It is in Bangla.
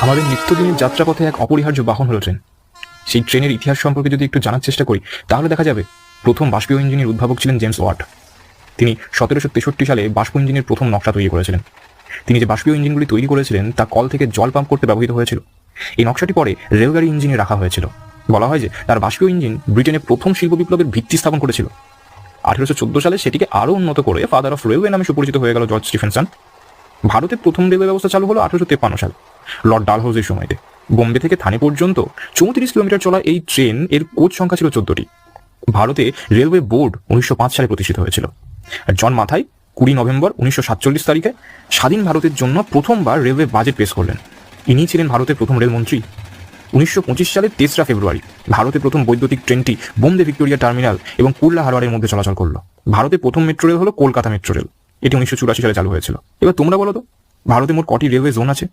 আমাদের নিত্যদিনের যাত্রাপথে এক অপরিহার্য বাহন হলো ট্রেন। সেই ট্রেনের ইতিহাস সম্পর্কে যদি একটু জানার চেষ্টা করি তাহলে দেখা যাবে প্রথম বাষ্পীয় ইঞ্জিনের উদ্ভাবক ছিলেন জেমস ওয়াট। তিনি 1763 সালে বাষ্প ইঞ্জিনের প্রথম নকশা তৈরি করেছিলেন। তিনি যে বাষ্পীয় ইঞ্জিনগুলি তৈরি করেছিলেন তা কল থেকে জল পাম্প করতে ব্যবহৃত হয়েছিল। এই নকশাটি পরে রেলগাড়ি ইঞ্জিনে রাখা হয়েছিল। বলা হয় যে তার বাষ্পীয় ইঞ্জিন ব্রিটেনে প্রথম শিল্প বিপ্লবের ভিত্তি স্থাপন করেছিল। 1814 সালে সেটিকে আরও উন্নত করে ফাদার অফ রেলওয়ে নামে সুপরিচিত হয়ে গেল জর্জ স্টিফেনসন। ভারতে প্রথম রেলওয়ে ব্যবস্থা চালু হলো 1853 সালে লর্ড ডালহৌসির সময়তে। বোম্বে থেকে থানে পর্যন্ত 34 কিলোমিটার চলা এই ট্রেন এর কোচ সংখ্যা ছিল 14টি। ভারতে রেলওয়ে বোর্ড 1905 সালে প্রতিষ্ঠিত হয়েছিল। আর জন মাথাই 20 নভেম্বর 1947 তারিখে স্বাধীন ভারতের জন্য প্রথমবার রেলওয়ে বাজেট পেশ করলেন। ইনি ছিলেন ভারতের প্রথম রেলমন্ত্রী। 1925 সালের 3রা ফেব্রুয়ারি ভারতে প্রথম বৈদ্যুতিক ট্রেনটি বোম্বে ভিক্টোরিয়া টার্মিনাল এবং কুর্লা হারবারের মধ্যে চলাচল করলো। ভারতের প্রথম মেট্রো রেল হলো কলকাতা মেট্রো রেল। এটি 1984 সালে চালু হয়েছিল। এবার তোমরা বলো তো, ভারতে মোট কটি রেলওয়ে জোন আছে?